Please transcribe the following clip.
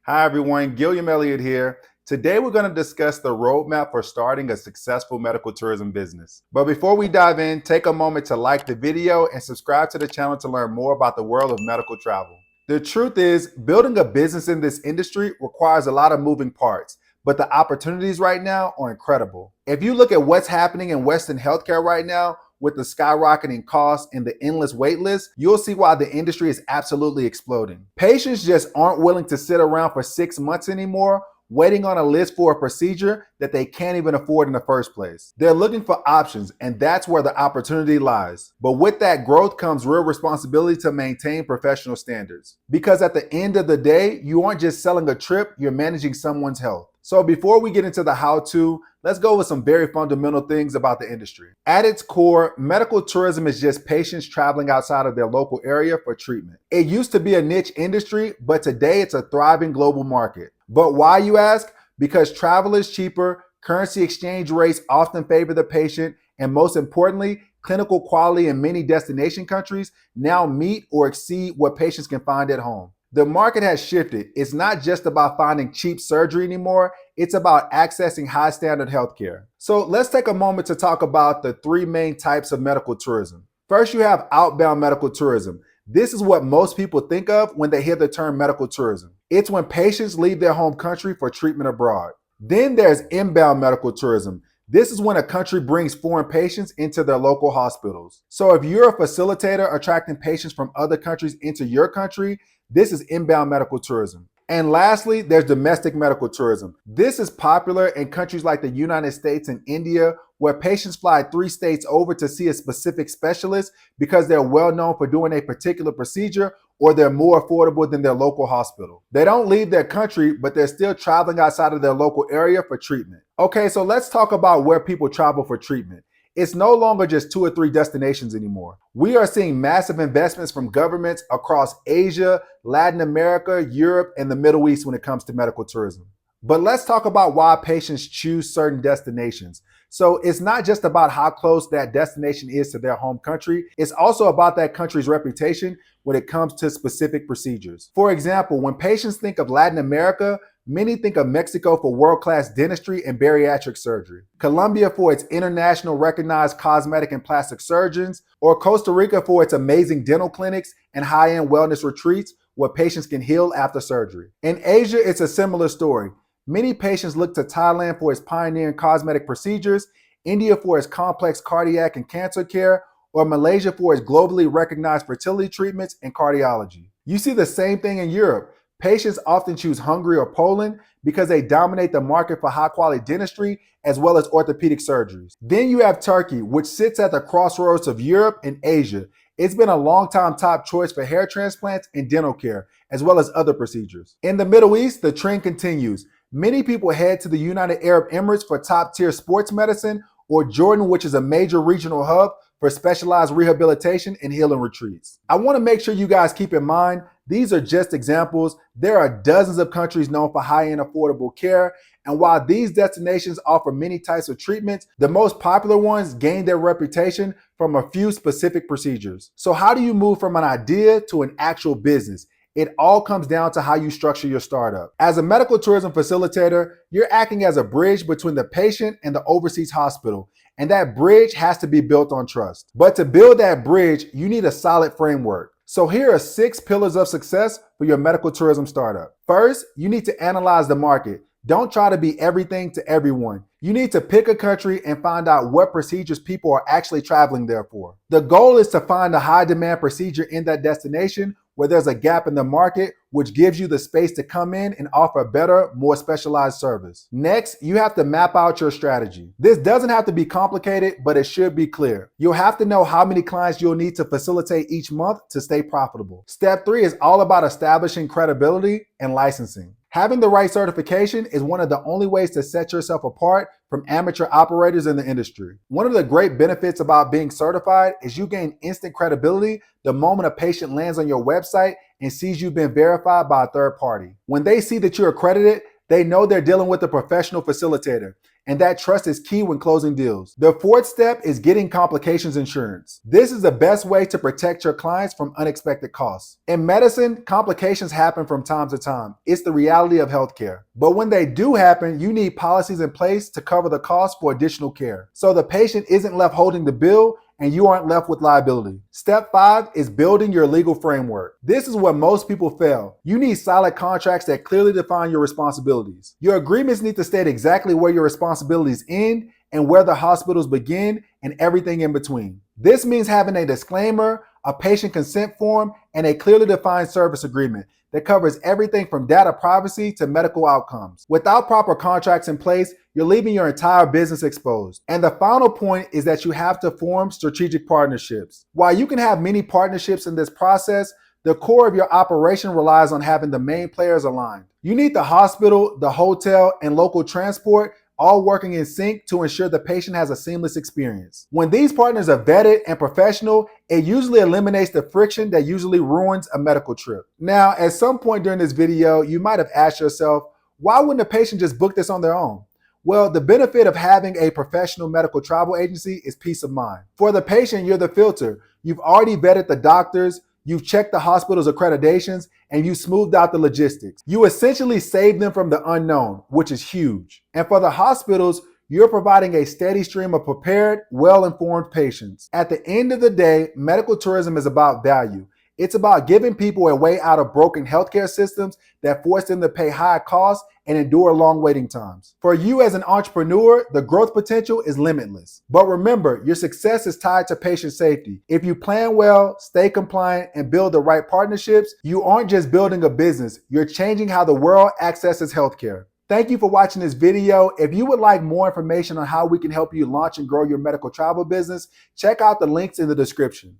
Hi everyone, Gilliam Elliott here. Today we're going to discuss the roadmap for starting a successful medical tourism business. But before we dive in, take a moment to like the video and subscribe to the channel to learn more about the world of medical travel. The truth is, building a business in this industry requires a lot of moving parts, but the opportunities right now are incredible. If you look at what's happening in Western healthcare right now, with the skyrocketing costs and the endless wait list, you'll see why the industry is absolutely exploding. Patients just aren't willing to sit around for 6 months anymore, waiting on a list for a procedure that they can't even afford in the first place. They're looking for options, and that's where the opportunity lies. But with that growth comes real responsibility to maintain professional standards. Because at the end of the day, you aren't just selling a trip, you're managing someone's health. So before we get into the how-to, let's go with some very fundamental things about the industry. At its core, medical tourism is just patients traveling outside of their local area for treatment. It used to be a niche industry, but today it's a thriving global market. But why, you ask? Because travel is cheaper, currency exchange rates often favor the patient, and most importantly, clinical quality in many destination countries now meet or exceed what patients can find at home. The market has shifted. It's not just about finding cheap surgery anymore. It's about accessing high standard healthcare. So let's take a moment to talk about the three main types of medical tourism. First, you have outbound medical tourism. This is what most people think of when they hear the term medical tourism. It's when patients leave their home country for treatment abroad. Then there's inbound medical tourism. This is when a country brings foreign patients into their local hospitals. So if you're a facilitator attracting patients from other countries into your country, this is inbound medical tourism. And lastly, there's domestic medical tourism. This is popular in countries like the United States and India, where patients fly 3 states over to see a specific specialist because they're well known for doing a particular procedure or they're more affordable than their local hospital. They don't leave their country, but they're still traveling outside of their local area for treatment. Okay, so let's talk about where people travel for treatment. It's no longer just 2 or 3 destinations anymore. We are seeing massive investments from governments across Asia, Latin America, Europe, and the Middle East when it comes to medical tourism. But let's talk about why patients choose certain destinations. So it's not just about how close that destination is to their home country. It's also about that country's reputation when it comes to specific procedures. For example, when patients think of Latin America, many think of Mexico for world-class dentistry and bariatric surgery, Colombia for its international recognized cosmetic and plastic surgeons, or Costa Rica for its amazing dental clinics and high-end wellness retreats where patients can heal after surgery. In Asia, it's a similar story. Many patients look to Thailand for its pioneering cosmetic procedures, India for its complex cardiac and cancer care, or Malaysia for its globally recognized fertility treatments and cardiology. You see the same thing in Europe. Patients often choose Hungary or Poland because they dominate the market for high-quality dentistry as well as orthopedic surgeries. Then you have Turkey, which sits at the crossroads of Europe and Asia. It's been a long-time top choice for hair transplants and dental care, as well as other procedures. In the Middle East, the trend continues. Many people head to the United Arab Emirates for top-tier sports medicine, or Jordan, which is a major regional hub for specialized rehabilitation and healing retreats. I want to make sure you guys keep in mind, these are just examples. There are dozens of countries known for high-end affordable care, and while these destinations offer many types of treatments, the most popular ones gain their reputation from a few specific procedures. So how do you move from an idea to an actual business? It all comes down to how you structure your startup. As a medical tourism facilitator, you're acting as a bridge between the patient and the overseas hospital, and that bridge has to be built on trust. But to build that bridge, you need a solid framework. So here are 6 pillars of success for your medical tourism startup. First, you need to analyze the market. Don't try to be everything to everyone. You need to pick a country and find out what procedures people are actually traveling there for. The goal is to find a high demand procedure in that destination where there's a gap in the market, which gives you the space to come in and offer a better, more specialized service. Next, you have to map out your strategy. This doesn't have to be complicated, but it should be clear. You'll have to know how many clients you'll need to facilitate each month to stay profitable. Step 3 is all about establishing credibility and licensing. Having the right certification is one of the only ways to set yourself apart from amateur operators in the industry. One of the great benefits about being certified is you gain instant credibility the moment a patient lands on your website and sees you've been verified by a third party. When they see that you're accredited, They know they're dealing with a professional facilitator, and that trust is key when closing deals. The fourth step is getting complications insurance. This is the best way to protect your clients from unexpected costs. In medicine, complications happen from time to time. It's the reality of healthcare. But when they do happen, you need policies in place to cover the cost for additional care, so the patient isn't left holding the bill and you aren't left with liability. Step 5 is building your legal framework. This is where most people fail. You need solid contracts that clearly define your responsibilities. Your agreements need to state exactly where your responsibilities end and where the hospitals begin, and everything in between. This means having a disclaimer, a patient consent form, and a clearly defined service agreement that covers everything from data privacy to medical outcomes. Without proper contracts in place, you're leaving your entire business exposed. And the final point is that you have to form strategic partnerships. While you can have many partnerships in this process, the core of your operation relies on having the main players aligned. You need the hospital, the hotel, and local transport all working in sync to ensure the patient has a seamless experience. When these partners are vetted and professional, it usually eliminates the friction that usually ruins a medical trip. Now, at some point during this video, you might have asked yourself, why wouldn't a patient just book this on their own? Well, the benefit of having a professional medical travel agency is peace of mind. For the patient, you're the filter. You've already vetted the doctors, you've checked the hospital's accreditations, and you smoothed out the logistics. You essentially saved them from the unknown, which is huge. And for the hospitals, you're providing a steady stream of prepared, well-informed patients. At the end of the day, medical tourism is about value. It's about giving people a way out of broken healthcare systems that force them to pay high costs and endure long waiting times. For you as an entrepreneur, the growth potential is limitless. But remember, your success is tied to patient safety. If you plan well, stay compliant, and build the right partnerships, you aren't just building a business, you're changing how the world accesses healthcare. Thank you for watching this video. If you would like more information on how we can help you launch and grow your medical travel business, check out the links in the description.